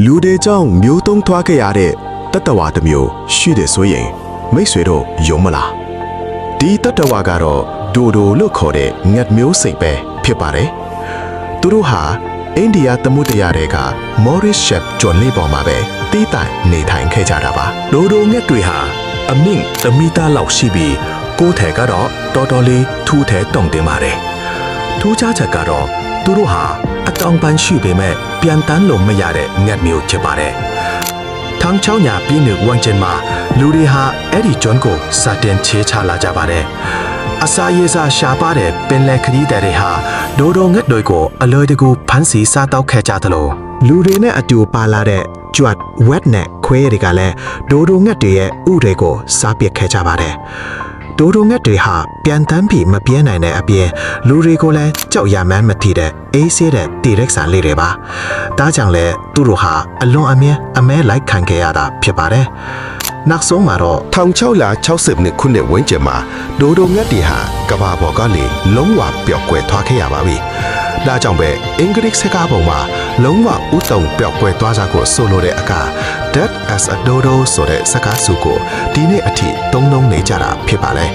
လူတွေကြောင့်မျိုးတုံးထွားခဲ့ရတဲ့တတဝါတစ်မျိုးရှိတယ်ဆိုရင်မိတ်ဆွေတို့ယုံမလားဒီတတဝါကတော့ဒိုဒိုလို့ခေါ်တဲ့ငတ်မျိုးစိတ်ပဲဖြစ်ပါတယ်သူတို့ဟာအိန္ဒိယသမုဒ္ဒရာတွေကမော်ရစ်ရှက်ကျွန်းလေးပေါ်မှာပဲတီးတိုင်နေထိုင်ခဲ့ကြတာပါဒိုဒိုငတ်တွေဟာအမြင့်1 မီတာလောက်ရှိပြီးကိုယ်ထဲကတော့တော်တော်လေးထူးထဲတုံတင်ပါတယ်ထူးခြားချက်ကတော့သူတို့ဟာအတောင်ပန်းရှိပေမဲ့ပြန်တန်းလို့မရတဲ့ငတ်မျိုးဖြစ်ပါတယ်။ထောင်ချောင်းညာပြည်နယ်ဝန်ကျင်မှာလူတွေဟာအဲ့ဒီကျွန်းကိုစတင်ချေချလာကြပါတယ်။အစာရေစာရှားပါတဲ့ပင်လယ်ခရီးသည်တွေဟာဒိုဒိုငတ်တွေကိုအလွယ်တကူဖမ်းဆီးစားတောက်ခဲ့ကြသလိုလူတွေနဲ့အတူပါလာတဲ့ကြွတ်ဝက်နဲ့ခွဲတွေကလည်းဒိုဒိုငတ်တွေရဲ့ဥတွေကိုစားပစ်ခဲ့ကြပါတယ်။ဒိုဒိုငတ်တွေဟာပြန်တန်းပြီးမပြင်းနိုင်တဲ့အပြင်လူတွေကိုလည်းကြောက်ရမှန်းမထီတဲ့အေးဆေးတဲ့တိရက်ဆန်လေးတွေပါဒါကြောင့်လဲသူတို့ဟာအလွန်အမြဲအမဲလိုက်ခံခဲ့ရတာဖြစ်ပါတယ်နောက်ဆုံးမှာတော့1660ခုနှစ်ဝန်းကျင်မှာဒိုဒိုငတ်တွေဟာကဘာပေါ်ကလေလုံးဝပျောက်ကွယ်သွားခဲ့ရပါပြီဒါကြောင့်ပဲအင်္ဂလိပ်စကားပုံမှာလုံးဝဥတုံပျောက်ကွယ်သွားကြကိုဆိုလိုတဲ့အခါ Dead as a Dodo ဆိုတဲ့စကားစုကိုဒီနေ့အထိသုံးလုံးနေကြတာဖြစ်ပါလေ